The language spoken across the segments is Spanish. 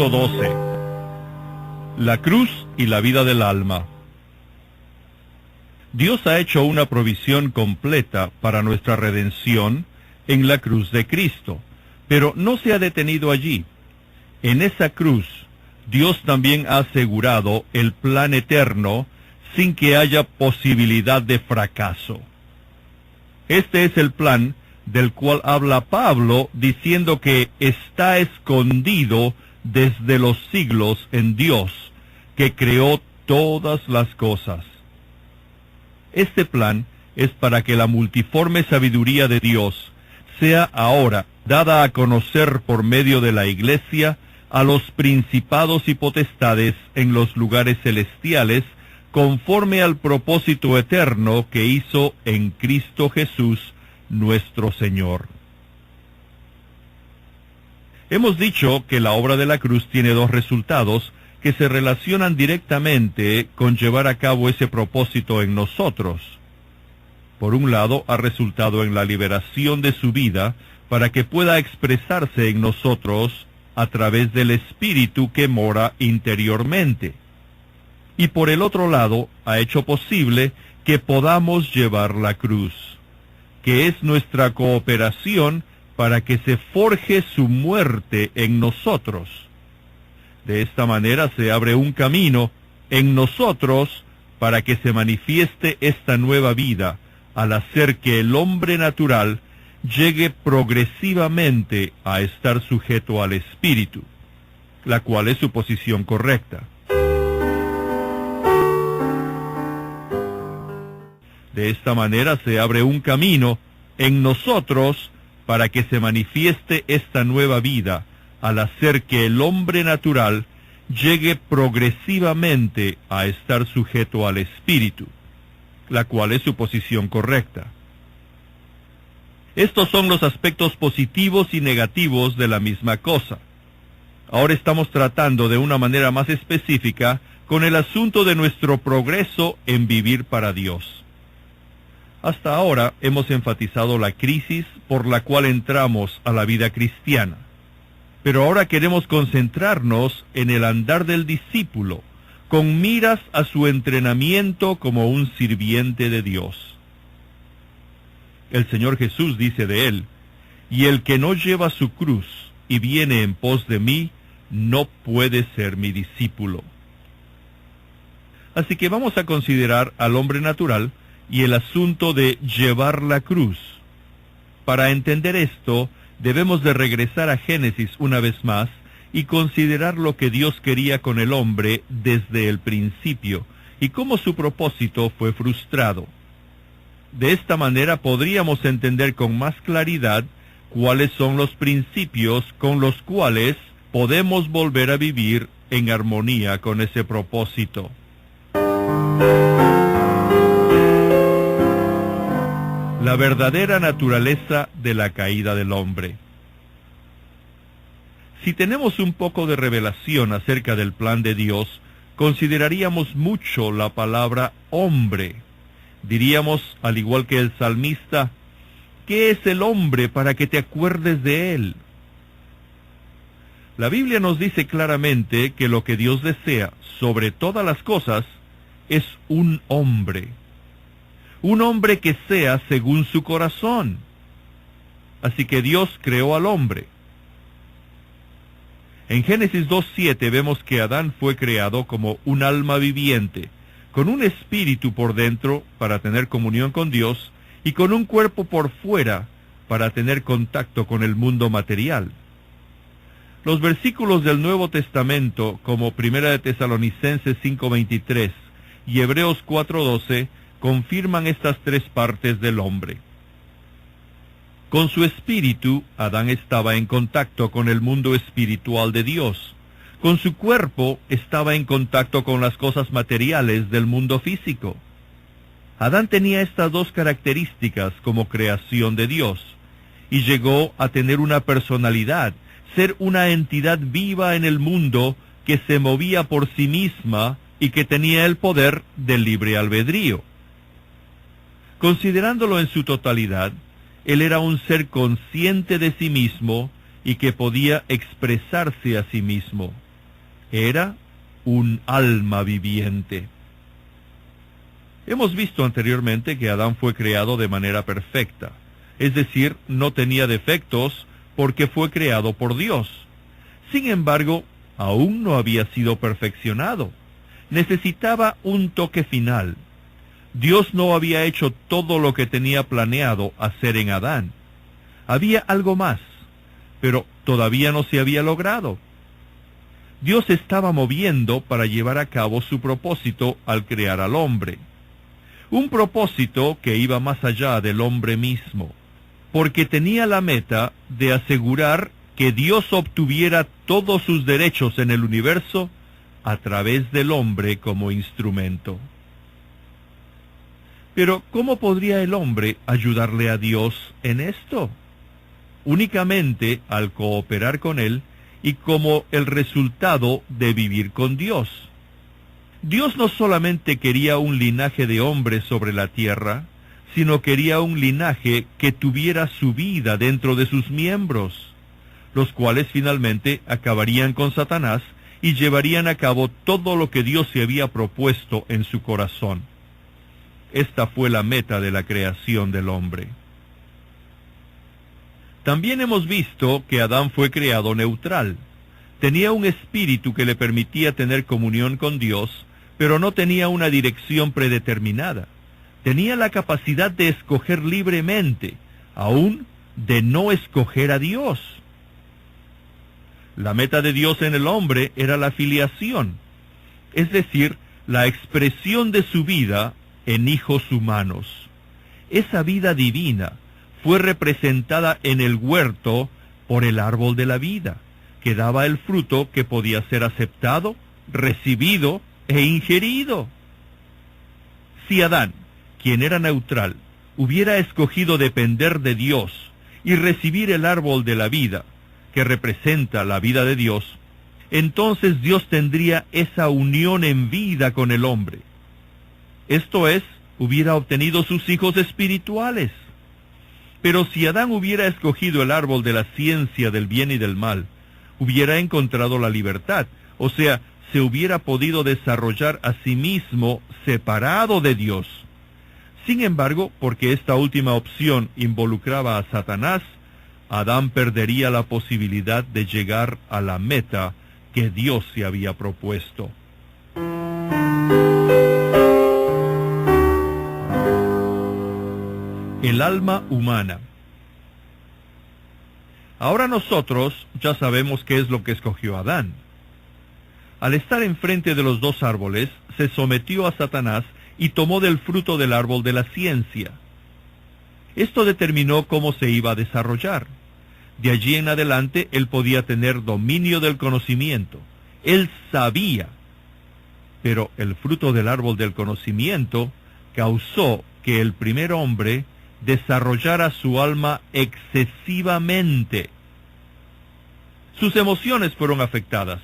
Capítulo 12. La cruz y la vida del alma. Dios ha hecho una provisión completa para nuestra redención en la cruz de Cristo, pero no se ha detenido allí. En esa cruz, Dios también ha asegurado el plan eterno sin que haya posibilidad de fracaso. Este es el plan del cual habla Pablo, diciendo que está escondido desde los siglos en Dios, que creó todas las cosas. Este plan es para que la multiforme sabiduría de Dios sea ahora dada a conocer por medio de la Iglesia a los principados y potestades en los lugares celestiales, conforme al propósito eterno que hizo en Cristo Jesús, nuestro Señor. Hemos dicho que la obra de la cruz tiene dos resultados que se relacionan directamente con llevar a cabo ese propósito en nosotros. Por un lado, ha resultado en la liberación de su vida para que pueda expresarse en nosotros a través del Espíritu que mora interiormente. Y por el otro lado, ha hecho posible que podamos llevar la cruz, que es nuestra cooperación para que se forje su muerte en nosotros. De esta manera se abre un camino en nosotros para que se manifieste esta nueva vida, al hacer que el hombre natural llegue progresivamente a estar sujeto al Espíritu, la cual es su posición correcta. De esta manera se abre un camino en nosotros para que se manifieste esta nueva vida, al hacer que el hombre natural llegue progresivamente a estar sujeto al Espíritu, la cual es su posición correcta. Estos son los aspectos positivos y negativos de la misma cosa. Ahora estamos tratando de una manera más específica con el asunto de nuestro progreso en vivir para Dios. Hasta ahora hemos enfatizado la crisis por la cual entramos a la vida cristiana, pero ahora queremos concentrarnos en el andar del discípulo, con miras a su entrenamiento como un sirviente de Dios. El Señor Jesús dice de él: «Y el que no lleva su cruz y viene en pos de mí, no puede ser mi discípulo». Así que vamos a considerar al hombre natural y el asunto de llevar la cruz. Para entender esto, debemos de regresar a Génesis una vez más y considerar lo que Dios quería con el hombre desde el principio y cómo su propósito fue frustrado. De esta manera podríamos entender con más claridad cuáles son los principios con los cuales podemos volver a vivir en armonía con ese propósito. La verdadera naturaleza de la caída del hombre. Si tenemos un poco de revelación acerca del plan de Dios, consideraríamos mucho la palabra hombre. Diríamos, al igual que el salmista: ¿qué es el hombre para que te acuerdes de él? La Biblia nos dice claramente que lo que Dios desea sobre todas las cosas es un hombre que sea según su corazón. Así que Dios creó al hombre. En Génesis 2:7 vemos que Adán fue creado como un alma viviente, con un espíritu por dentro para tener comunión con Dios y con un cuerpo por fuera para tener contacto con el mundo material. Los versículos del Nuevo Testamento, como 1 de Tesalonicenses 5:23 y Hebreos 4:12, confirman estas tres partes del hombre. Con su espíritu, Adán estaba en contacto con el mundo espiritual de Dios. Con su cuerpo, estaba en contacto con las cosas materiales del mundo físico. Adán tenía estas dos características como creación de Dios, y llegó a tener una personalidad, ser una entidad viva en el mundo que se movía por sí misma y que tenía el poder del libre albedrío. Considerándolo en su totalidad, él era un ser consciente de sí mismo y que podía expresarse a sí mismo. Era un alma viviente. Hemos visto anteriormente que Adán fue creado de manera perfecta, es decir, no tenía defectos porque fue creado por Dios. Sin embargo, aún no había sido perfeccionado. Necesitaba un toque final. Dios no había hecho todo lo que tenía planeado hacer en Adán. Había algo más, pero todavía no se había logrado. Dios estaba moviendo para llevar a cabo su propósito al crear al hombre. Un propósito que iba más allá del hombre mismo, porque tenía la meta de asegurar que Dios obtuviera todos sus derechos en el universo a través del hombre como instrumento. Pero, ¿cómo podría el hombre ayudarle a Dios en esto? Únicamente al cooperar con Él y como el resultado de vivir con Dios. Dios no solamente quería un linaje de hombres sobre la tierra, sino quería un linaje que tuviera su vida dentro de sus miembros, los cuales finalmente acabarían con Satanás y llevarían a cabo todo lo que Dios se había propuesto en su corazón. Esta fue la meta de la creación del hombre. También hemos visto que Adán fue creado neutral. Tenía un espíritu que le permitía tener comunión con Dios, pero no tenía una dirección predeterminada. Tenía la capacidad de escoger libremente, aún de no escoger a Dios. La meta de Dios en el hombre era la filiación, es decir, la expresión de su vida en hijos humanos. Esa vida divina fue representada en el huerto por el árbol de la vida, que daba el fruto que podía ser aceptado, recibido e ingerido. Si Adán, quien era neutral, hubiera escogido depender de Dios y recibir el árbol de la vida, que representa la vida de Dios, entonces Dios tendría esa unión en vida con el hombre. Esto es, hubiera obtenido sus hijos espirituales. Pero si Adán hubiera escogido el árbol de la ciencia del bien y del mal, hubiera encontrado la libertad, o sea, se hubiera podido desarrollar a sí mismo separado de Dios. Sin embargo, porque esta última opción involucraba a Satanás, Adán perdería la posibilidad de llegar a la meta que Dios se había propuesto. El alma humana. Ahora nosotros ya sabemos qué es lo que escogió Adán. Al estar enfrente de los dos árboles, se sometió a Satanás y tomó del fruto del árbol de la ciencia. Esto determinó cómo se iba a desarrollar. De allí en adelante, él podía tener dominio del conocimiento. Él sabía. Pero el fruto del árbol del conocimiento causó que el primer hombre desarrollara su alma excesivamente. Sus emociones fueron afectadas,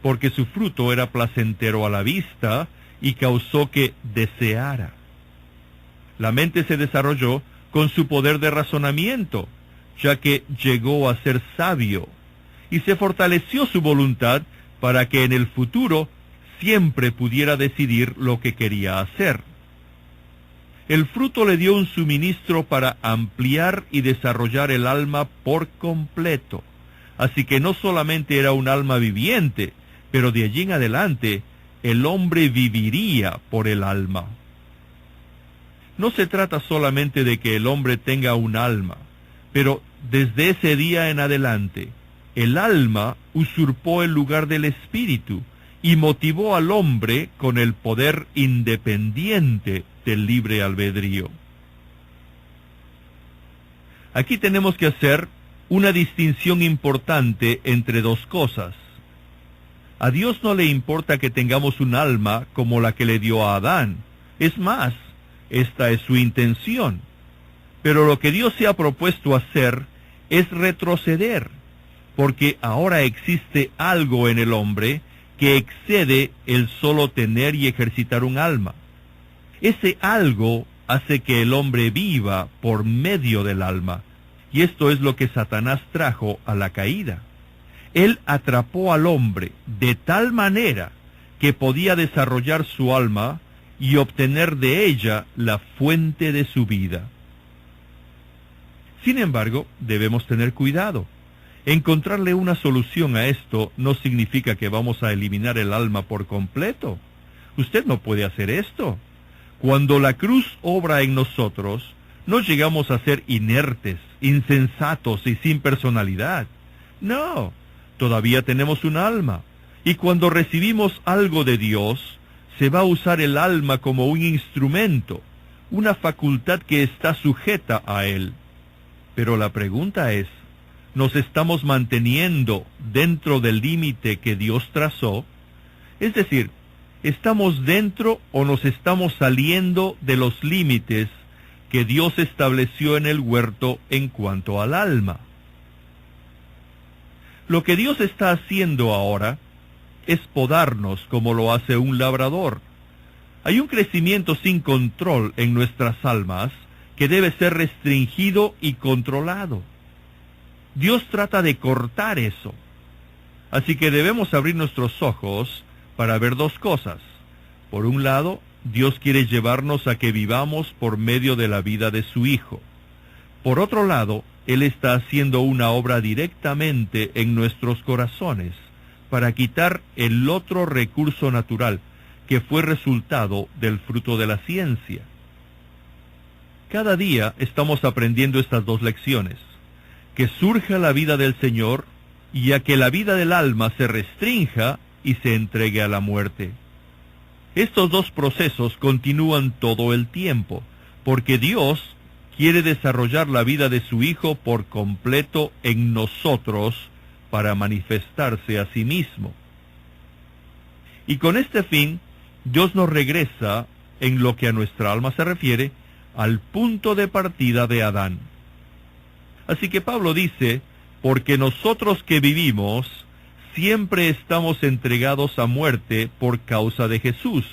porque su fruto era placentero a la vista y causó que deseara. La mente se desarrolló con su poder de razonamiento, ya que llegó a ser sabio, y se fortaleció su voluntad para que en el futuro siempre pudiera decidir lo que quería hacer. El fruto le dio un suministro para ampliar y desarrollar el alma por completo. Así que no solamente era un alma viviente, pero de allí en adelante el hombre viviría por el alma. No se trata solamente de que el hombre tenga un alma, pero desde ese día en adelante, el alma usurpó el lugar del espíritu y motivó al hombre con el poder independiente del libre albedrío. Aquí tenemos que hacer una distinción importante entre dos cosas. A Dios no le importa que tengamos un alma como la que le dio a Adán. Es más, esta es su intención. Pero lo que Dios se ha propuesto hacer es retroceder, porque ahora existe algo en el hombre que excede el solo tener y ejercitar un alma. Ese algo hace que el hombre viva por medio del alma, y esto es lo que Satanás trajo a la caída. Él atrapó al hombre de tal manera que podía desarrollar su alma y obtener de ella la fuente de su vida. Sin embargo, debemos tener cuidado. Encontrarle una solución a esto no significa que vamos a eliminar el alma por completo. Usted no puede hacer esto. Cuando la cruz obra en nosotros, no llegamos a ser inertes, insensatos y sin personalidad. No, todavía tenemos un alma. Y cuando recibimos algo de Dios, se va a usar el alma como un instrumento, una facultad que está sujeta a Él. Pero la pregunta es, ¿nos estamos manteniendo dentro del límite que Dios trazó? Es decir, ¿estamos dentro o nos estamos saliendo de los límites que Dios estableció en el huerto en cuanto al alma? Lo que Dios está haciendo ahora es podarnos como lo hace un labrador. Hay un crecimiento sin control en nuestras almas que debe ser restringido y controlado. Dios trata de cortar eso. Así que debemos abrir nuestros ojos para ver dos cosas. Por un lado, Dios quiere llevarnos a que vivamos por medio de la vida de su Hijo. Por otro lado, Él está haciendo una obra directamente en nuestros corazones para quitar el otro recurso natural que fue resultado del fruto de la ciencia. Cada día estamos aprendiendo estas dos lecciones: que surja la vida del Señor y a que la vida del alma se restrinja y se entregue a la muerte. Estos dos procesos continúan todo el tiempo, porque Dios quiere desarrollar la vida de su Hijo por completo en nosotros para manifestarse a sí mismo. Y con este fin, Dios nos regresa, en lo que a nuestra alma se refiere, al punto de partida de Adán. Así que Pablo dice, porque nosotros que vivimos, siempre estamos entregados a muerte por causa de Jesús,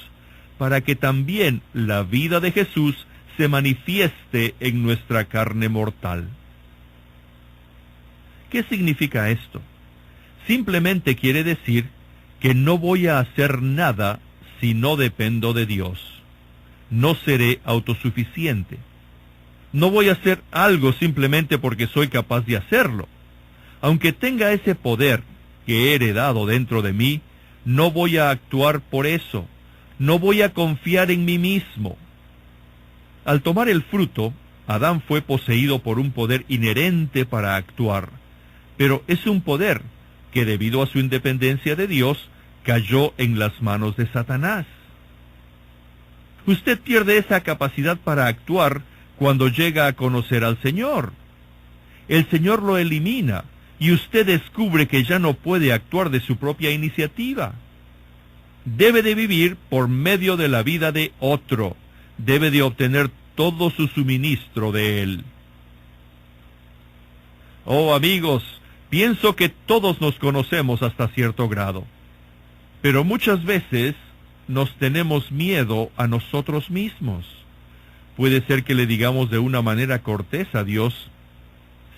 para que también la vida de Jesús se manifieste en nuestra carne mortal. ¿Qué significa esto? Simplemente quiere decir que no voy a hacer nada si no dependo de Dios. No seré autosuficiente. No voy a hacer algo simplemente porque soy capaz de hacerlo. Aunque tenga ese poder que he heredado dentro de mí, no voy a actuar por eso. No voy a confiar en mí mismo. Al tomar el fruto, Adán fue poseído por un poder inherente para actuar, pero es un poder que debido a su independencia de Dios, cayó en las manos de Satanás. Usted pierde esa capacidad para actuar cuando llega a conocer al Señor. El Señor lo elimina y usted descubre que ya no puede actuar de su propia iniciativa. Debe de vivir por medio de la vida de otro. Debe de obtener todo su suministro de Él. Oh, amigos, pienso que todos nos conocemos hasta cierto grado, pero muchas veces nos tenemos miedo a nosotros mismos. Puede ser que le digamos de una manera cortés a Dios,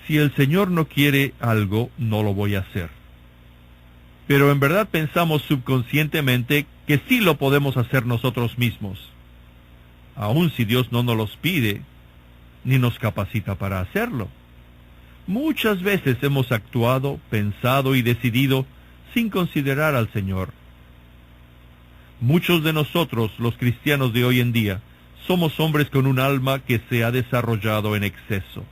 si el Señor no quiere algo, no lo voy a hacer. Pero en verdad pensamos subconscientemente que sí lo podemos hacer nosotros mismos, aun si Dios no nos los pide, ni nos capacita para hacerlo. Muchas veces hemos actuado, pensado y decidido sin considerar al Señor. Muchos de nosotros, los cristianos de hoy en día, somos hombres con un alma que se ha desarrollado en exceso.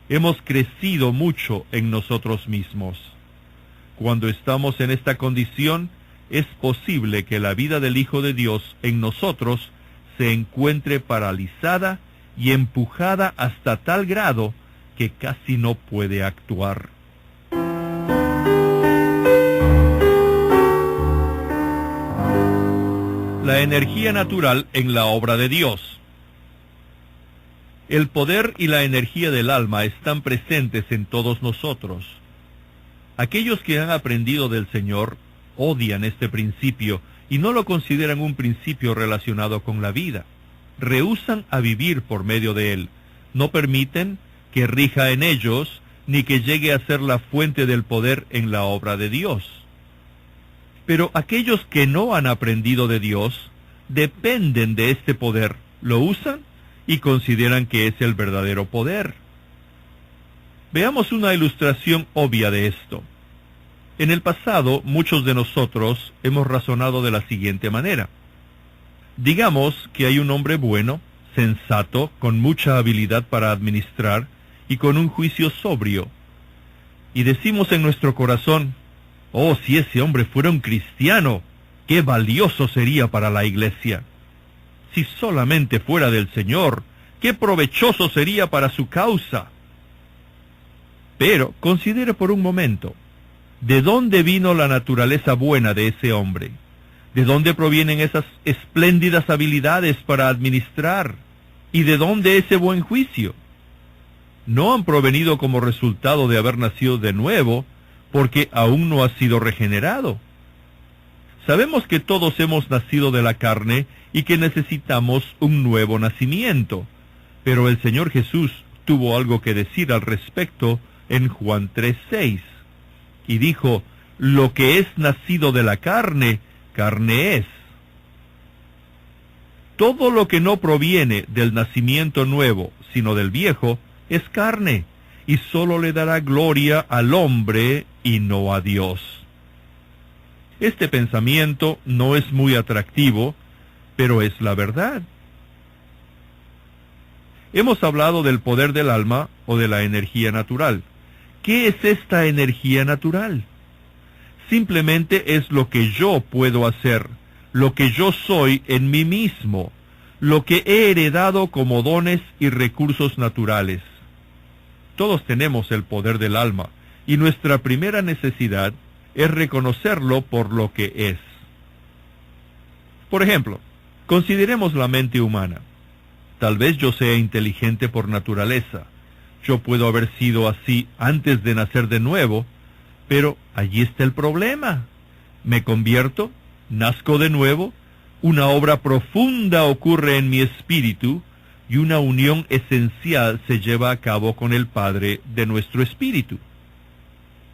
Hemos crecido mucho en nosotros mismos. Cuando estamos en esta condición, es posible que la vida del Hijo de Dios en nosotros se encuentre paralizada y empujada hasta tal grado que casi no puede actuar. La energía natural en la obra de Dios. El poder y la energía del alma están presentes en todos nosotros. Aquellos que han aprendido del Señor odian este principio y no lo consideran un principio relacionado con la vida. Rehúsan a vivir por medio de él. No permiten que rija en ellos, ni que llegue a ser la fuente del poder en la obra de Dios. Pero aquellos que no han aprendido de Dios dependen de este poder, lo usan y consideran que es el verdadero poder. Veamos una ilustración obvia de esto. En el pasado, muchos de nosotros hemos razonado de la siguiente manera. Digamos que hay un hombre bueno, sensato, con mucha habilidad para administrar y con un juicio sobrio. Y decimos en nuestro corazón, oh, si ese hombre fuera un cristiano, qué valioso sería para la iglesia. Si solamente fuera del Señor, qué provechoso sería para su causa. Pero considere por un momento, ¿de dónde vino la naturaleza buena de ese hombre? ¿De dónde provienen esas espléndidas habilidades para administrar? ¿Y de dónde ese buen juicio? No han provenido como resultado de haber nacido de nuevo, porque aún no ha sido regenerado. Sabemos que todos hemos nacido de la carne y que necesitamos un nuevo nacimiento, pero el Señor Jesús tuvo algo que decir al respecto en Juan 3:6, y dijo, lo que es nacido de la carne, carne es. Todo lo que no proviene del nacimiento nuevo, sino del viejo, es carne, y sólo le dará gloria al hombre y no a Dios. Este pensamiento no es muy atractivo, pero es la verdad. Hemos hablado del poder del alma o de la energía natural. ¿Qué es esta energía natural? Simplemente es lo que yo puedo hacer, lo que yo soy en mí mismo, lo que he heredado como dones y recursos naturales. Todos tenemos el poder del alma, y nuestra primera necesidad es reconocerlo por lo que es. Por ejemplo, consideremos la mente humana. Tal vez yo sea inteligente por naturaleza. Yo puedo haber sido así antes de nacer de nuevo, pero allí está el problema. Me convierto, nazco de nuevo, una obra profunda ocurre en mi espíritu, y una unión esencial se lleva a cabo con el Padre de nuestro espíritu.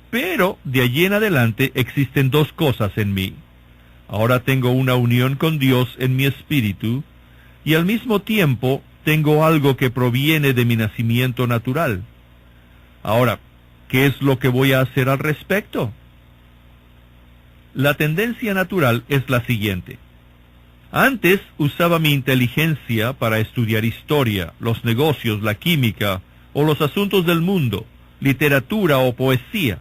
Pero de allí en adelante existen dos cosas en mí. Ahora tengo una unión con Dios en mi espíritu, y al mismo tiempo tengo algo que proviene de mi nacimiento natural. Ahora, ¿qué es lo que voy a hacer al respecto? La tendencia natural es la siguiente. Antes usaba mi inteligencia para estudiar historia, los negocios, la química, o los asuntos del mundo, literatura o poesía.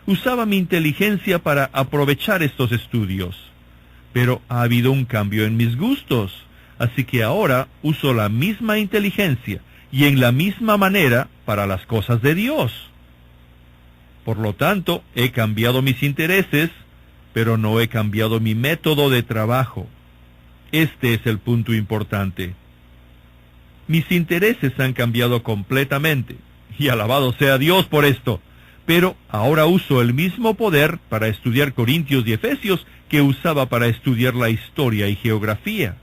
Usaba mi inteligencia para aprovechar estos estudios, pero ha habido un cambio en mis gustos, así que ahora uso la misma inteligencia y en la misma manera para las cosas de Dios. Por lo tanto, he cambiado mis intereses, pero no he cambiado mi método de trabajo. Este es el punto importante. Mis intereses han cambiado completamente, y alabado sea Dios por esto, pero ahora uso el mismo poder para estudiar Corintios y Efesios que usaba para estudiar la historia y geografía.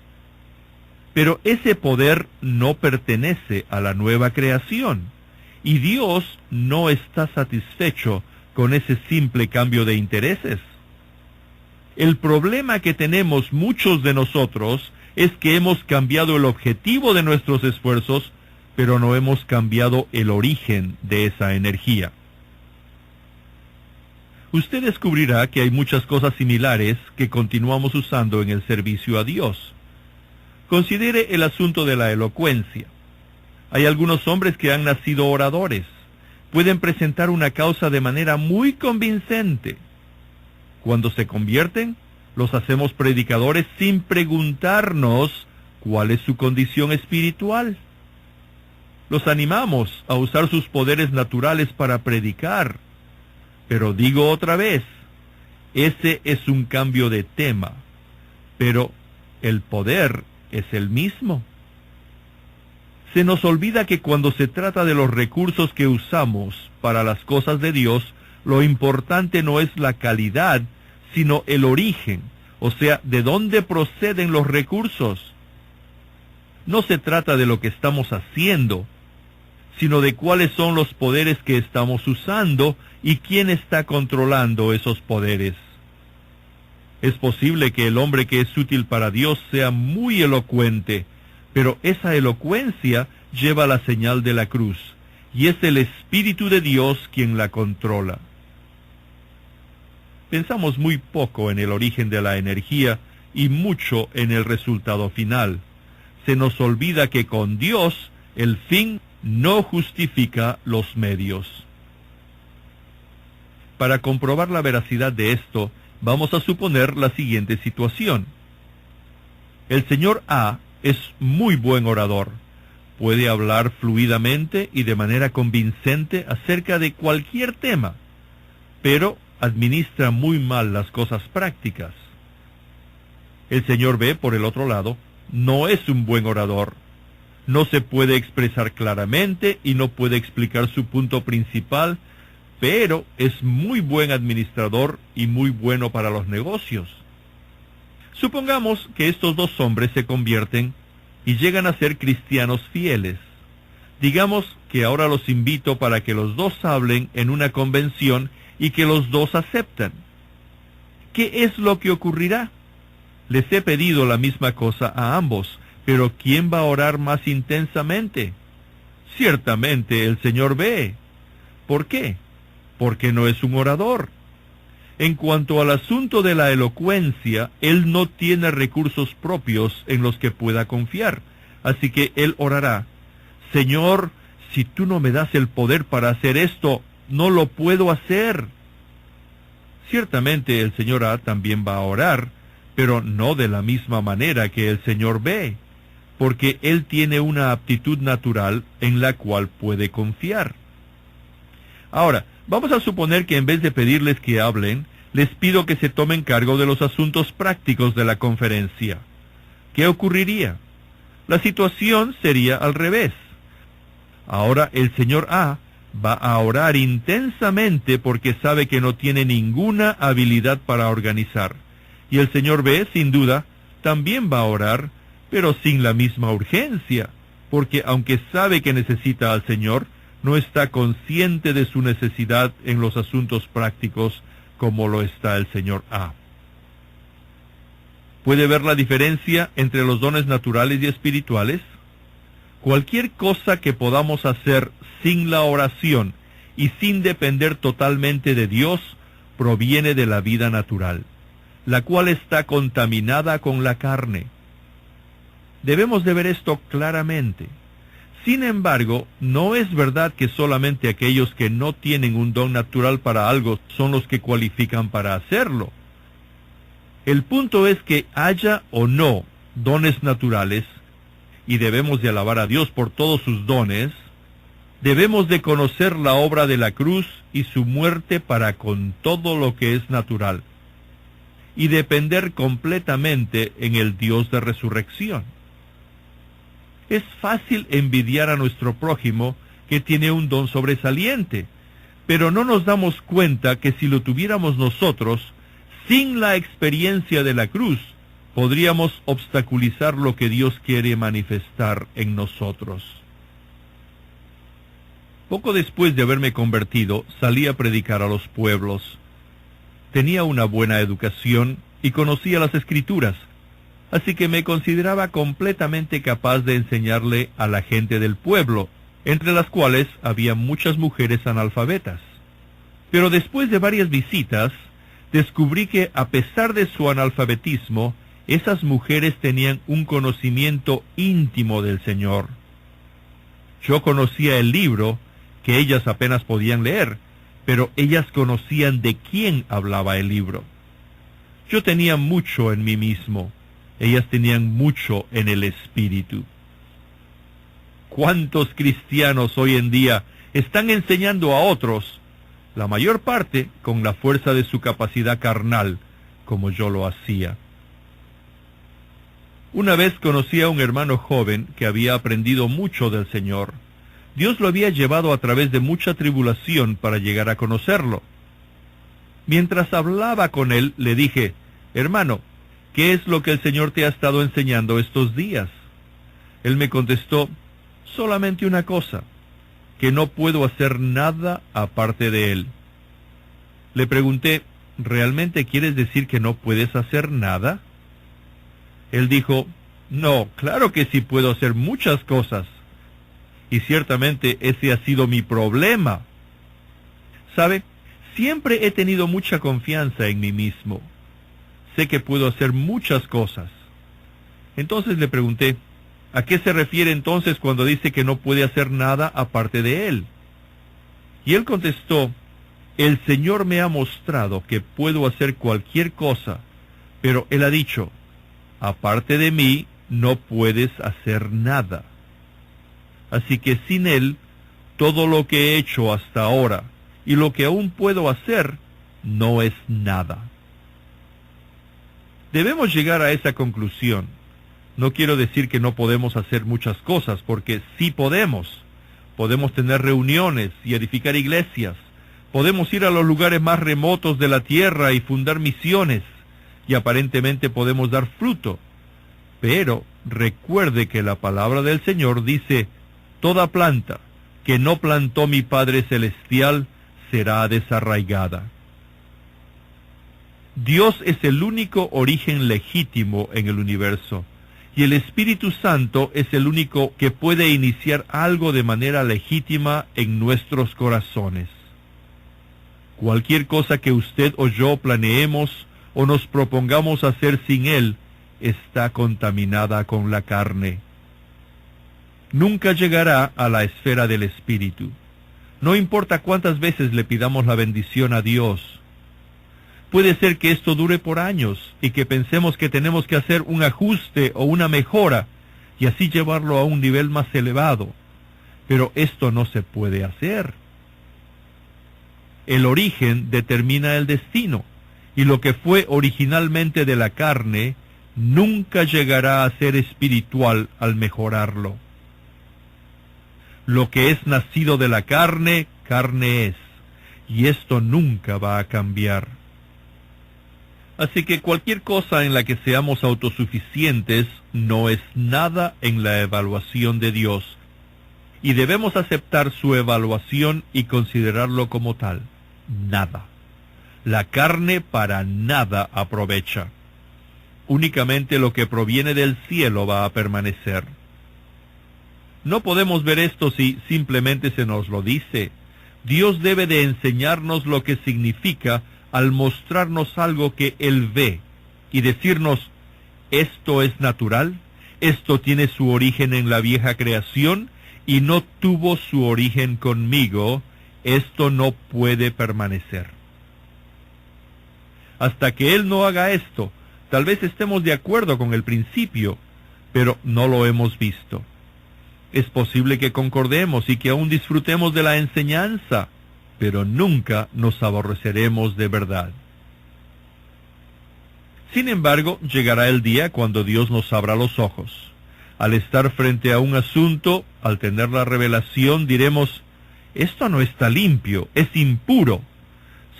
Pero ese poder no pertenece a la nueva creación, y Dios no está satisfecho con ese simple cambio de intereses. El problema que tenemos muchos de nosotros es que hemos cambiado el objetivo de nuestros esfuerzos, pero no hemos cambiado el origen de esa energía. Usted descubrirá que hay muchas cosas similares que continuamos usando en el servicio a Dios. Considere el asunto de la elocuencia. Hay algunos hombres que han nacido oradores. Pueden presentar una causa de manera muy convincente. Cuando se convierten, los hacemos predicadores sin preguntarnos cuál es su condición espiritual. Los animamos a usar sus poderes naturales para predicar. Pero digo otra vez, ese es un cambio de tema, pero el poder es el mismo. Se nos olvida que cuando se trata de los recursos que usamos para las cosas de Dios, lo importante no es la calidad, sino el origen, o sea, de dónde proceden los recursos. No se trata de lo que estamos haciendo, sino de cuáles son los poderes que estamos usando y quién está controlando esos poderes. Es posible que el hombre que es útil para Dios sea muy elocuente, pero esa elocuencia lleva la señal de la cruz, y es el Espíritu de Dios quien la controla. Pensamos muy poco en el origen de la energía y mucho en el resultado final. Se nos olvida que con Dios el fin no justifica los medios. Para comprobar la veracidad de esto, vamos a suponer la siguiente situación. El señor A es muy buen orador. Puede hablar fluidamente y de manera convincente acerca de cualquier tema, pero administra muy mal las cosas prácticas. El señor B, por el otro lado, no es un buen orador. No se puede expresar claramente y no puede explicar su punto principal, pero es muy buen administrador y muy bueno para los negocios. Supongamos que estos dos hombres se convierten y llegan a ser cristianos fieles. Digamos que ahora los invito para que los dos hablen en una convención y que los dos aceptan. ¿Qué es lo que ocurrirá? Les he pedido la misma cosa a ambos, pero ¿quién va a orar más intensamente? Ciertamente el señor B. ¿Por qué? Porque no es un orador. En cuanto al asunto de la elocuencia, él no tiene recursos propios en los que pueda confiar, así que él orará: Señor, si tú no me das el poder para hacer esto, no lo puedo hacer. Ciertamente el señor A también va a orar, pero no de la misma manera que el señor B, porque él tiene una aptitud natural en la cual puede confiar. Ahora, vamos a suponer que en vez de pedirles que hablen, les pido que se tomen cargo de los asuntos prácticos de la conferencia. ¿Qué ocurriría? La situación sería al revés. Ahora el señor A va a orar intensamente porque sabe que no tiene ninguna habilidad para organizar. Y el señor B, sin duda, también va a orar, pero sin la misma urgencia, porque aunque sabe que necesita al Señor, no está consciente de su necesidad en los asuntos prácticos como lo está el señor A. ¿Puede ver la diferencia entre los dones naturales y espirituales? Cualquier cosa que podamos hacer sin la oración y sin depender totalmente de Dios proviene de la vida natural, la cual está contaminada con la carne. Debemos de ver esto claramente. Sin embargo, no es verdad que solamente aquellos que no tienen un don natural para algo son los que cualifican para hacerlo. El punto es que haya o no dones naturales, y debemos de alabar a Dios por todos sus dones, debemos de conocer la obra de la cruz y su muerte para con todo lo que es natural, y depender completamente en el Dios de resurrección. Es fácil envidiar a nuestro prójimo que tiene un don sobresaliente, pero no nos damos cuenta que si lo tuviéramos nosotros, sin la experiencia de la cruz, podríamos obstaculizar lo que Dios quiere manifestar en nosotros. Poco después de haberme convertido, salí a predicar a los pueblos. Tenía una buena educación y conocía las Escrituras, así que me consideraba completamente capaz de enseñarle a la gente del pueblo, entre las cuales había muchas mujeres analfabetas. Pero después de varias visitas, descubrí que a pesar de su analfabetismo, esas mujeres tenían un conocimiento íntimo del Señor. Yo conocía el libro, que ellas apenas podían leer, pero ellas conocían de quién hablaba el libro. Yo tenía mucho en mí mismo, ellas tenían mucho en el Espíritu. ¿Cuántos cristianos hoy en día están enseñando a otros, la mayor parte con la fuerza de su capacidad carnal, como yo lo hacía? Una vez conocí a un hermano joven que había aprendido mucho del Señor. Dios lo había llevado a través de mucha tribulación para llegar a conocerlo. Mientras hablaba con él, le dije: hermano, ¿qué es lo que el Señor te ha estado enseñando estos días? Él me contestó: solamente una cosa. que no puedo hacer nada aparte de Él. Le pregunté, ¿realmente quieres decir que no puedes hacer nada? Él dijo, no, claro que sí puedo hacer muchas cosas. Y ciertamente ese ha sido mi problema. ¿Sabe? Siempre he tenido mucha confianza en mí mismo. Sé que puedo hacer muchas cosas. Entonces le pregunté, ¿a qué se refiere entonces cuando dice que no puede hacer nada aparte de Él? Y él contestó, el Señor me ha mostrado que puedo hacer cualquier cosa, pero Él ha dicho, aparte de mí no puedes hacer nada. Así que sin Él, todo lo que he hecho hasta ahora y lo que aún puedo hacer no es nada. Debemos llegar a esa conclusión. No quiero decir que no podemos hacer muchas cosas, porque sí podemos. Podemos tener reuniones y edificar iglesias. Podemos ir a los lugares más remotos de la tierra y fundar misiones. Y aparentemente podemos dar fruto. Pero recuerde que la palabra del Señor dice, toda planta que no plantó mi Padre Celestial será desarraigada. Dios es el único origen legítimo en el universo, y el Espíritu Santo es el único que puede iniciar algo de manera legítima en nuestros corazones. Cualquier cosa que usted o yo planeemos o nos propongamos hacer sin Él, está contaminada con la carne. Nunca llegará a la esfera del Espíritu. No importa cuántas veces le pidamos la bendición a Dios. Puede ser que esto dure por años y que pensemos que tenemos que hacer un ajuste o una mejora y así llevarlo a un nivel más elevado. Pero esto no se puede hacer. El origen determina el destino, y lo que fue originalmente de la carne nunca llegará a ser espiritual al mejorarlo. Lo que es nacido de la carne, carne es, y esto nunca va a cambiar. Así que cualquier cosa en la que seamos autosuficientes no es nada en la evaluación de Dios, y debemos aceptar su evaluación y considerarlo como tal, nada. La carne para nada aprovecha. Únicamente lo que proviene del cielo va a permanecer. No podemos ver esto si simplemente se nos lo dice. Dios debe de enseñarnos lo que significa al mostrarnos algo que Él ve y decirnos, esto es natural, esto tiene su origen en la vieja creación y no tuvo su origen conmigo, esto no puede permanecer. Hasta que Él no haga esto, tal vez estemos de acuerdo con el principio, pero no lo hemos visto. Es posible que concordemos y que aún disfrutemos de la enseñanza, pero nunca nos aborreceremos de verdad. Sin embargo, llegará el día cuando Dios nos abra los ojos. Al estar frente a un asunto, al tener la revelación, diremos, esto no está limpio, es impuro.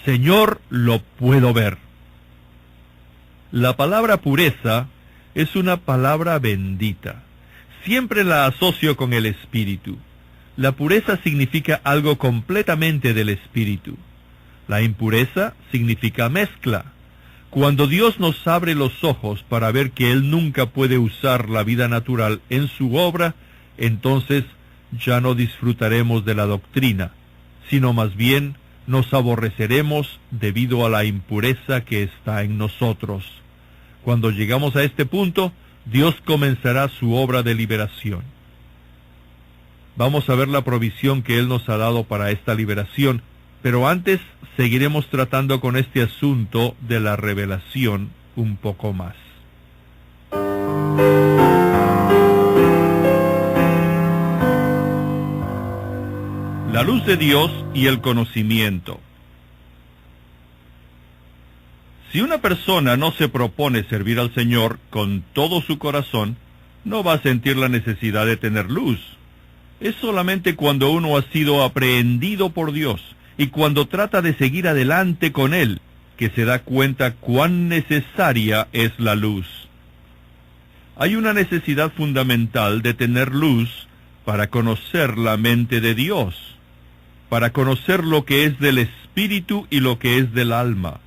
Señor, lo puedo ver. La palabra pureza es una palabra bendita. Siempre la asocio con el Espíritu. La pureza significa algo completamente del Espíritu. La impureza significa mezcla. Cuando Dios nos abre los ojos para ver que Él nunca puede usar la vida natural en su obra, entonces ya no disfrutaremos de la doctrina, sino más bien nos aborreceremos debido a la impureza que está en nosotros. Cuando llegamos a este punto, Dios comenzará su obra de liberación. Vamos a ver la provisión que Él nos ha dado para esta liberación, pero antes seguiremos tratando con este asunto de la revelación un poco más. La luz de Dios y el conocimiento. Si una persona no se propone servir al Señor con todo su corazón, no va a sentir la necesidad de tener luz. Es solamente cuando uno ha sido aprehendido por Dios y cuando trata de seguir adelante con Él, que se da cuenta cuán necesaria es la luz. Hay una necesidad fundamental de tener luz para conocer la mente de Dios. para conocer lo que es del espíritu y lo que es del alma,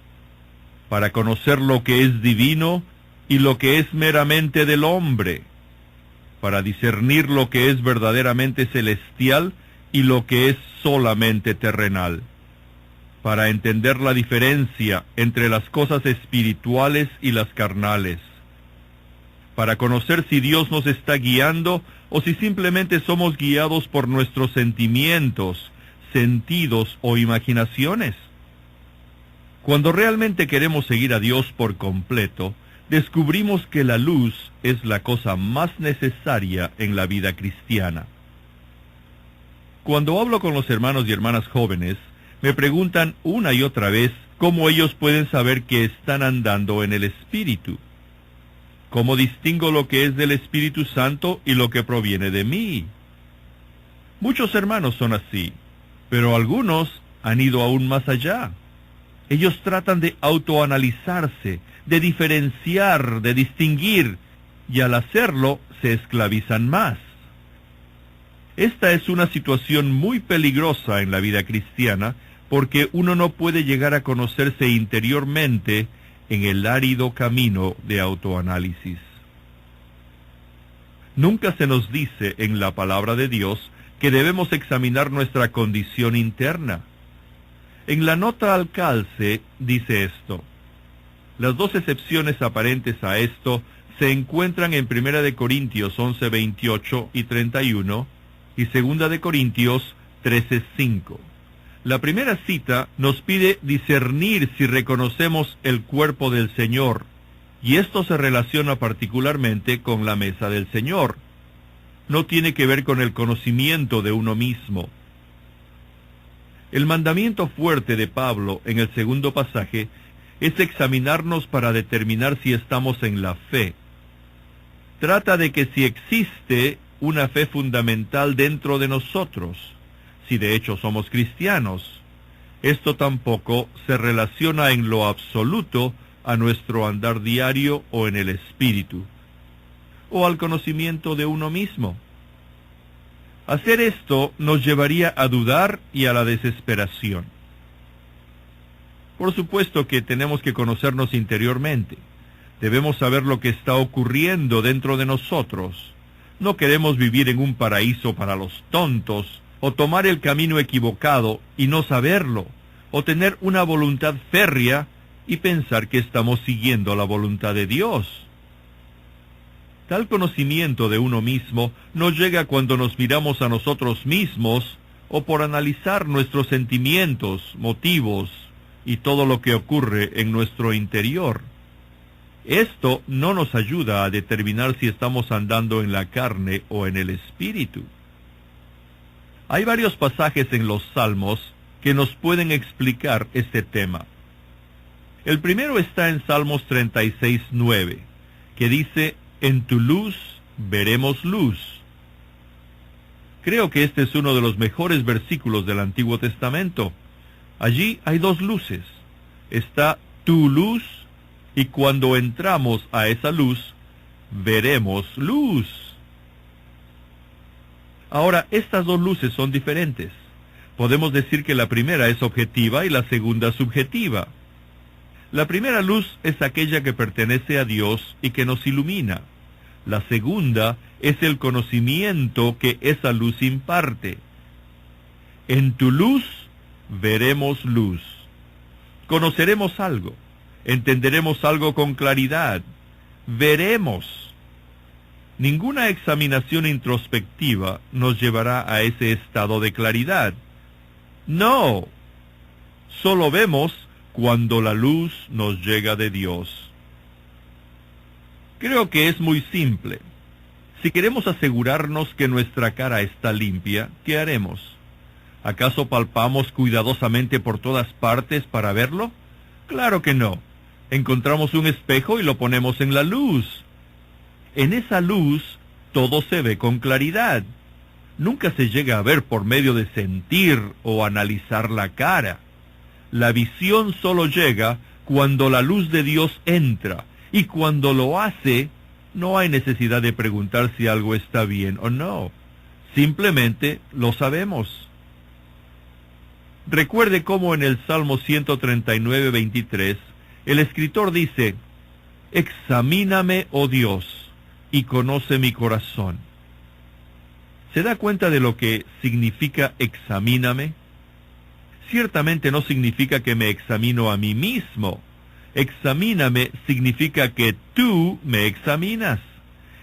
para conocer lo que es divino y lo que es meramente del hombre, para discernir lo que es verdaderamente celestial y lo que es solamente terrenal, para entender la diferencia entre las cosas espirituales y las carnales, para conocer si Dios nos está guiando o si simplemente somos guiados por nuestros sentimientos, sentidos o imaginaciones. Cuando realmente queremos seguir a Dios por completo, descubrimos que la luz es la cosa más necesaria en la vida cristiana. Cuando hablo con los hermanos y hermanas jóvenes, me preguntan una y otra vez cómo ellos pueden saber que están andando en el Espíritu. ¿Cómo distingo lo que es del Espíritu Santo y lo que proviene de mí? Muchos hermanos son así, pero algunos han ido aún más allá. Ellos tratan de autoanalizarse, de diferenciar, de distinguir, y al hacerlo se esclavizan más. Esta es una situación muy peligrosa en la vida cristiana, porque uno no puede llegar a conocerse interiormente en el árido camino de autoanálisis. Nunca se nos dice en la palabra de Dios que debemos examinar nuestra condición interna. En la nota al calce dice esto. Las dos excepciones aparentes a esto se encuentran en 1 Corintios 11, 28 y 31 y 2 Corintios 13, 5. La primera cita nos pide discernir si reconocemos el cuerpo del Señor, y esto se relaciona particularmente con la mesa del Señor. No tiene que ver con el conocimiento de uno mismo. El mandamiento fuerte de Pablo en el segundo pasaje es examinarnos para determinar si estamos en la fe. Trata de que si existe una fe fundamental dentro de nosotros, si de hecho somos cristianos. Esto tampoco se relaciona en lo absoluto a nuestro andar diario o en el espíritu, o al conocimiento de uno mismo. Hacer esto nos llevaría a dudar y a la desesperación. Por supuesto que tenemos que conocernos interiormente. Debemos saber lo que está ocurriendo dentro de nosotros. No queremos vivir en un paraíso para los tontos, o tomar el camino equivocado y no saberlo, o tener una voluntad férrea y pensar que estamos siguiendo la voluntad de Dios. Tal conocimiento de uno mismo no llega cuando nos miramos a nosotros mismos o por analizar nuestros sentimientos, motivos y todo lo que ocurre en nuestro interior. Esto no nos ayuda a determinar si estamos andando en la carne o en el espíritu. Hay varios pasajes en los Salmos que nos pueden explicar este tema. El primero está en Salmos 36, 9, que dice, «En tu luz veremos luz». Creo que este es uno de los mejores versículos del Antiguo Testamento. Allí hay dos luces. Está tu luz, y cuando entramos a esa luz, veremos luz. Ahora, estas dos luces son diferentes. Podemos decir que la primera es objetiva y la segunda subjetiva. La primera luz es aquella que pertenece a Dios y que nos ilumina. La segunda es el conocimiento que esa luz imparte. En tu luz veremos luz. Conoceremos algo, entenderemos algo con claridad, veremos. Ninguna examinación introspectiva nos llevará a ese estado de claridad. No, solo vemos cuando la luz nos llega de Dios. Creo que es muy simple. Si queremos asegurarnos que nuestra cara está limpia, ¿qué haremos? ¿Acaso palpamos cuidadosamente por todas partes para verlo? Claro que no. Encontramos un espejo y lo ponemos en la luz. En esa luz todo se ve con claridad. Nunca se llega a ver por medio de sentir o analizar la cara. La visión solo llega cuando la luz de Dios entra, y cuando lo hace, no hay necesidad de preguntar si algo está bien o no. Simplemente lo sabemos. Recuerde cómo en el Salmo 139, 23, el escritor dice: examíname, oh Dios, y conoce mi corazón. ¿Se da cuenta de lo que significa examíname? Ciertamente no significa que me examino a mí mismo. Examíname significa que tú me examinas.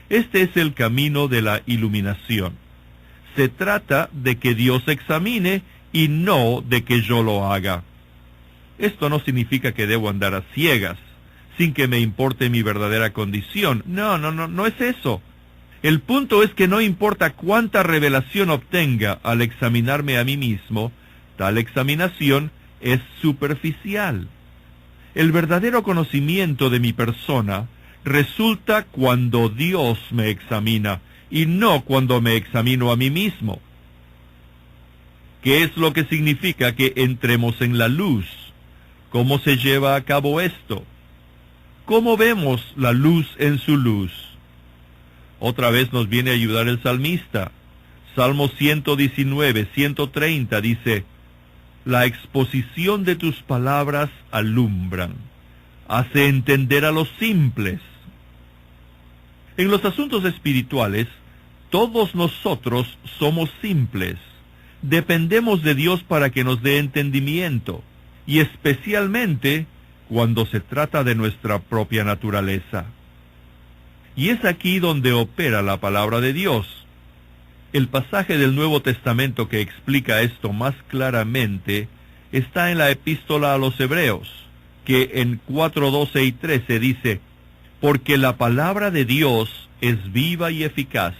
Este es el camino de la iluminación. Se trata de que Dios examine y no de que yo lo haga. Esto no significa que debo andar a ciegas, sin que me importe mi verdadera condición. No es eso. El punto es que no importa cuánta revelación obtenga al examinarme a mí mismo, tal examinación es superficial. El verdadero conocimiento de mi persona resulta cuando Dios me examina, y no cuando me examino a mí mismo. ¿Qué es lo que significa que entremos en la luz? ¿Cómo se lleva a cabo esto? ¿Cómo vemos la luz en su luz? Otra vez nos viene a ayudar el salmista. Salmo 119, 130 dice: la exposición de tus palabras alumbran, hace entender a los simples. En los asuntos espirituales, todos nosotros somos simples. Dependemos de Dios para que nos dé entendimiento, y especialmente cuando se trata de nuestra propia naturaleza. Y es aquí donde opera la palabra de Dios. El pasaje del Nuevo Testamento que explica esto más claramente está en la epístola a los Hebreos, que en 4, 12 y 13 dice: porque la palabra de Dios es viva y eficaz,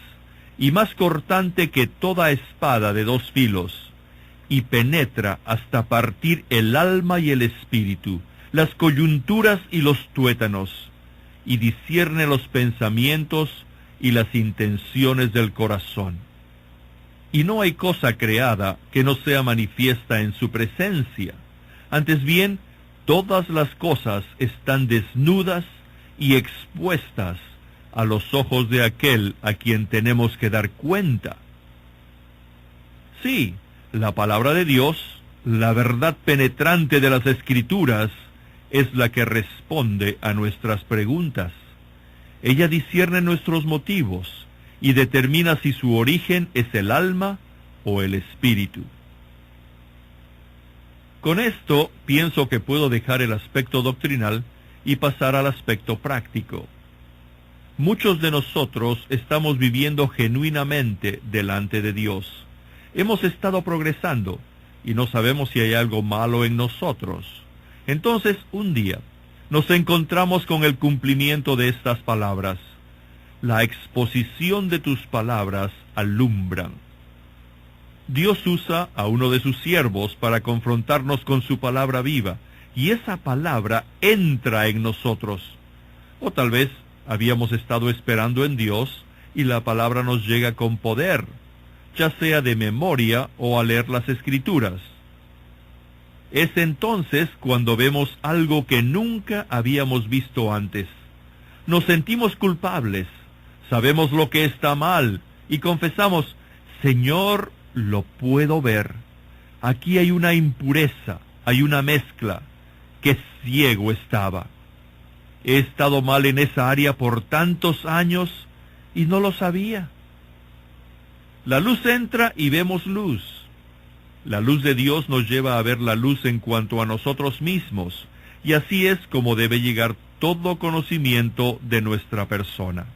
y más cortante que toda espada de dos filos, y penetra hasta partir el alma y el espíritu, las coyunturas y los tuétanos, y discierne los pensamientos y las intenciones del corazón. Y no hay cosa creada que no sea manifiesta en su presencia. Antes bien, todas las cosas están desnudas y expuestas a los ojos de aquel a quien tenemos que dar cuenta. Sí, la palabra de Dios, la verdad penetrante de las Escrituras, es la que responde a nuestras preguntas. Ella discierne nuestros motivos y determina si su origen es el alma o el espíritu. Con esto pienso que puedo dejar el aspecto doctrinal y pasar al aspecto práctico. Muchos de nosotros estamos viviendo genuinamente delante de Dios. Hemos estado progresando y no sabemos si hay algo malo en nosotros. Entonces, un día, nos encontramos con el cumplimiento de estas palabras: la exposición de tus palabras alumbran. Dios usa a uno de sus siervos para confrontarnos con su palabra viva, y esa palabra entra en nosotros. O tal vez habíamos estado esperando en Dios y la palabra nos llega con poder, ya sea de memoria o al leer las Escrituras. Es entonces cuando vemos algo que nunca habíamos visto antes. Nos sentimos culpables, sabemos lo que está mal y confesamos: Señor, lo puedo ver. Aquí hay una impureza, hay una mezcla. Qué ciego estaba. He estado mal en esa área por tantos años y no lo sabía. La luz entra y vemos luz. La luz de Dios nos lleva a ver la luz en cuanto a nosotros mismos, y así es como debe llegar todo conocimiento de nuestra persona.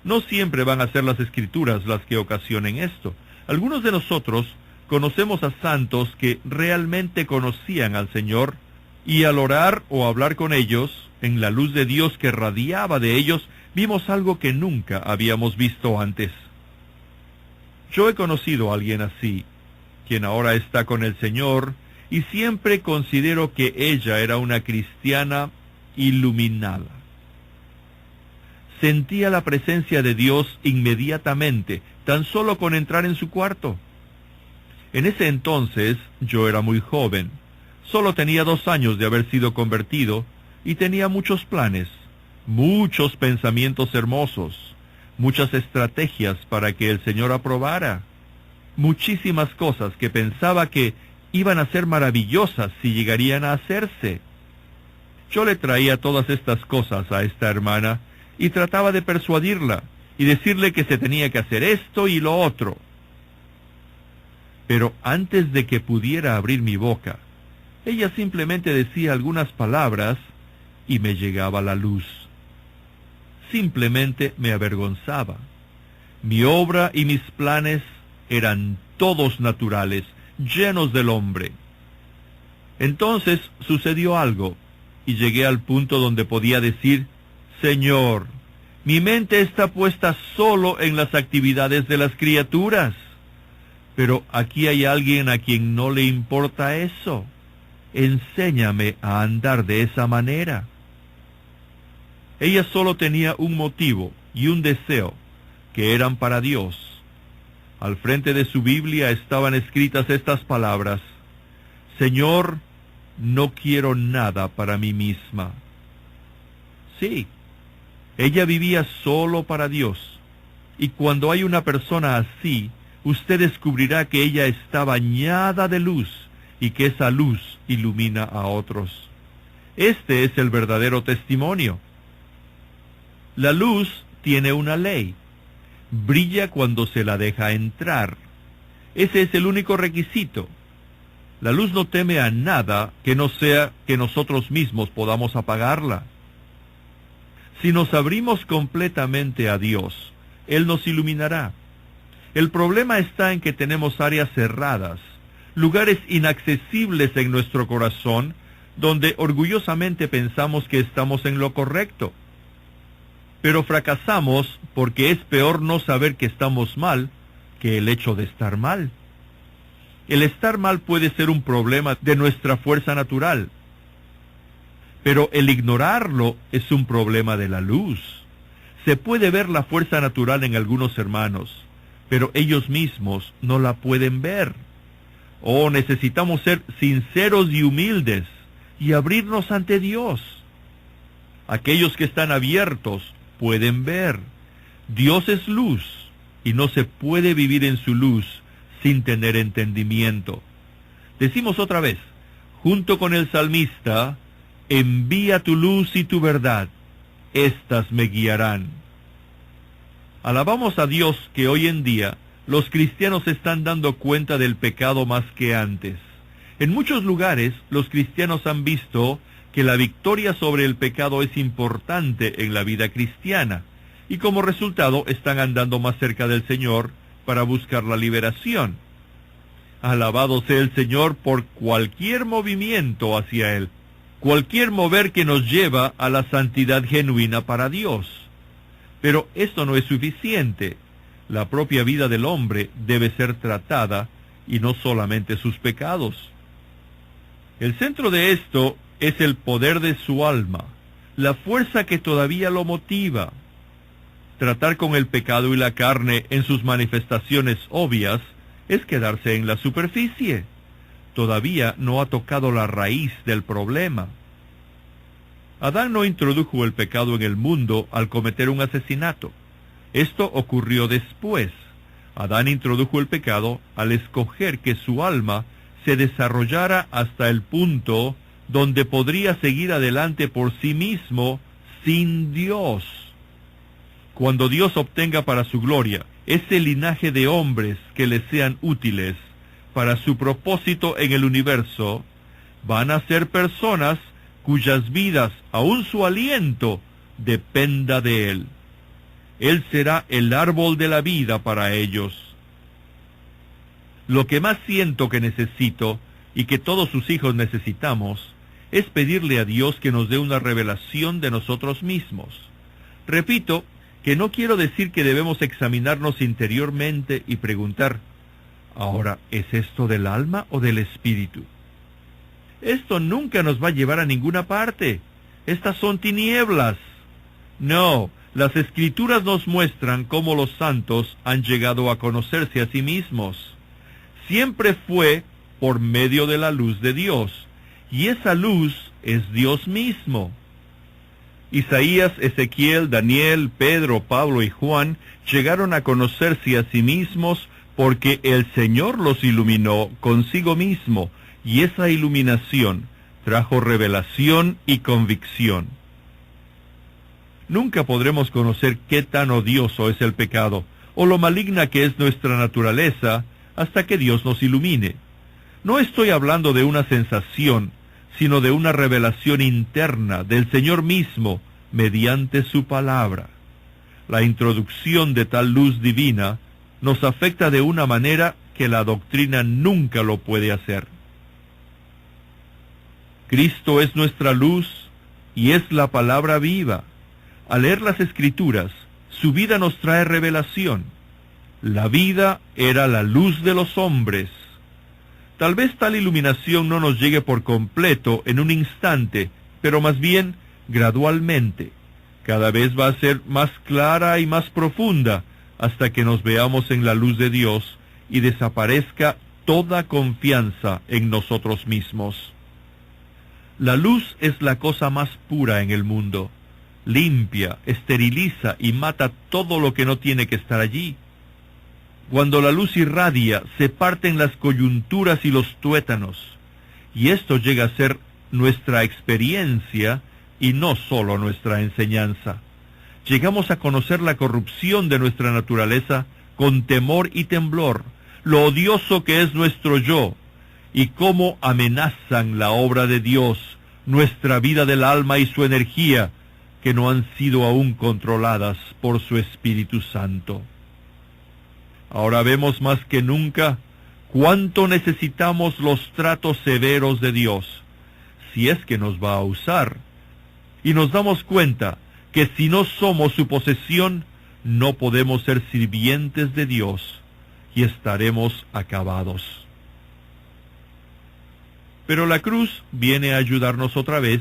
No siempre van a ser las Escrituras las que ocasionen esto. Algunos de nosotros conocemos a santos que realmente conocían al Señor, y al orar o hablar con ellos, en la luz de Dios que radiaba de ellos, vimos algo que nunca habíamos visto antes. Yo he conocido a alguien así, quien ahora está con el Señor, y siempre considero que ella era una cristiana iluminada. Sentía la presencia de Dios inmediatamente, tan solo con entrar en su cuarto. En ese entonces yo era muy joven, solo tenía 2 años de haber sido convertido, y tenía muchos planes, muchos pensamientos hermosos, muchas estrategias para que el Señor aprobara. muchísimas cosas que pensaba que iban a ser maravillosas si llegarían a hacerse. Yo le traía todas estas cosas a esta hermana y trataba de persuadirla y decirle que se tenía que hacer esto y lo otro. Pero antes de que pudiera abrir mi boca, ella simplemente decía algunas palabras y me llegaba la luz. Simplemente me avergonzaba. Mi obra y mis planes eran todos naturales, llenos del hombre. Entonces sucedió algo, y llegué al punto donde podía decir: Señor, mi mente está puesta solo en las actividades de las criaturas. Pero aquí hay alguien a quien no le importa eso. Enséñame a andar de esa manera. Ella solo tenía un motivo y un deseo, que eran para Dios. Al frente de su Biblia estaban escritas estas palabras: Señor, no quiero nada para mí misma. Sí, ella vivía solo para Dios. Y cuando hay una persona así, usted descubrirá que ella está bañada de luz y que esa luz ilumina a otros. Este es el verdadero testimonio. La luz tiene una ley. Brilla cuando se la deja entrar. Ese es el único requisito. La luz no teme a nada que no sea que nosotros mismos podamos apagarla. Si nos abrimos completamente a Dios, Él nos iluminará. El problema está en que tenemos áreas cerradas, lugares inaccesibles en nuestro corazón, donde orgullosamente pensamos que estamos en lo correcto. Pero fracasamos porque es peor no saber que estamos mal que el hecho de estar mal. El estar mal puede ser un problema de nuestra fuerza natural, pero el ignorarlo es un problema de la luz. Se puede ver la fuerza natural en algunos hermanos, pero ellos mismos no la pueden ver. Oh, necesitamos ser sinceros y humildes y abrirnos ante Dios. Aquellos que están abiertos pueden ver. Dios es luz y no se puede vivir en su luz sin tener entendimiento. Decimos otra vez, junto con el salmista: envía tu luz y tu verdad, éstas me guiarán. Alabamos a Dios que hoy en día los cristianos se están dando cuenta del pecado más que antes. En muchos lugares los cristianos han visto que la victoria sobre el pecado es importante en la vida cristiana, y como resultado están andando más cerca del Señor para buscar la liberación. Alabado sea el Señor por cualquier movimiento hacia Él, cualquier mover que nos lleva a la santidad genuina para Dios. Pero esto no es suficiente. La propia vida del hombre debe ser tratada, y no solamente sus pecados. El centro de esto es el poder de su alma, la fuerza que todavía lo motiva. Tratar con el pecado y la carne en sus manifestaciones obvias es quedarse en la superficie. Todavía no ha tocado la raíz del problema. Adán no introdujo el pecado en el mundo al cometer un asesinato. Esto ocurrió después. Adán introdujo el pecado al escoger que su alma se desarrollara hasta el punto donde podría seguir adelante por sí mismo sin Dios. Cuando Dios obtenga para su gloria ese linaje de hombres que le sean útiles para su propósito en el universo, van a ser personas cuyas vidas, aun su aliento, dependa de Él. Él será el árbol de la vida para ellos. Lo que más siento que necesito, y que todos sus hijos necesitamos, es pedirle a Dios que nos dé una revelación de nosotros mismos. Repito, que no quiero decir que debemos examinarnos interiormente y preguntar: ahora, ¿es esto del alma o del espíritu? Esto nunca nos va a llevar a ninguna parte. Estas son tinieblas. No, las Escrituras nos muestran cómo los santos han llegado a conocerse a sí mismos. Siempre fue por medio de la luz de Dios, y esa luz es Dios mismo. Isaías, Ezequiel, Daniel, Pedro, Pablo y Juan llegaron a conocerse a sí mismos porque el Señor los iluminó consigo mismo, y esa iluminación trajo revelación y convicción. Nunca podremos conocer qué tan odioso es el pecado, o lo maligna que es nuestra naturaleza, hasta que Dios nos ilumine. No estoy hablando de una sensación, sino de una revelación interna del Señor mismo, mediante su palabra. La introducción de tal luz divina nos afecta de una manera que la doctrina nunca lo puede hacer. Cristo es nuestra luz y es la palabra viva. Al leer las Escrituras, su vida nos trae revelación. La vida era la luz de los hombres. Tal vez tal iluminación no nos llegue por completo en un instante, pero más bien gradualmente. Cada vez va a ser más clara y más profunda hasta que nos veamos en la luz de Dios y desaparezca toda confianza en nosotros mismos. La luz es la cosa más pura en el mundo. Limpia, esteriliza y mata todo lo que no tiene que estar allí. Cuando la luz irradia, se parten las coyunturas y los tuétanos, y esto llega a ser nuestra experiencia y no solo nuestra enseñanza. Llegamos a conocer la corrupción de nuestra naturaleza con temor y temblor, lo odioso que es nuestro yo, y cómo amenazan la obra de Dios, nuestra vida del alma y su energía, que no han sido aún controladas por su Espíritu Santo. Ahora vemos más que nunca cuánto necesitamos los tratos severos de Dios, si es que nos va a usar. Y nos damos cuenta que si no somos su posesión, no podemos ser sirvientes de Dios y estaremos acabados. Pero la cruz viene a ayudarnos otra vez,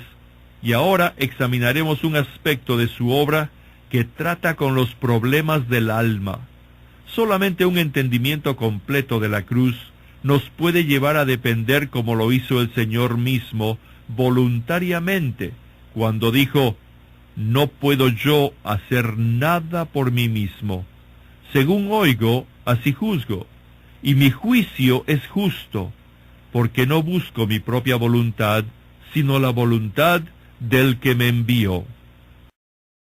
y ahora examinaremos un aspecto de su obra que trata con los problemas del alma. Solamente un entendimiento completo de la cruz nos puede llevar a depender como lo hizo el Señor mismo voluntariamente, cuando dijo: «No puedo yo hacer nada por mí mismo. Según oigo, así juzgo, y mi juicio es justo, porque no busco mi propia voluntad, sino la voluntad del que me envió».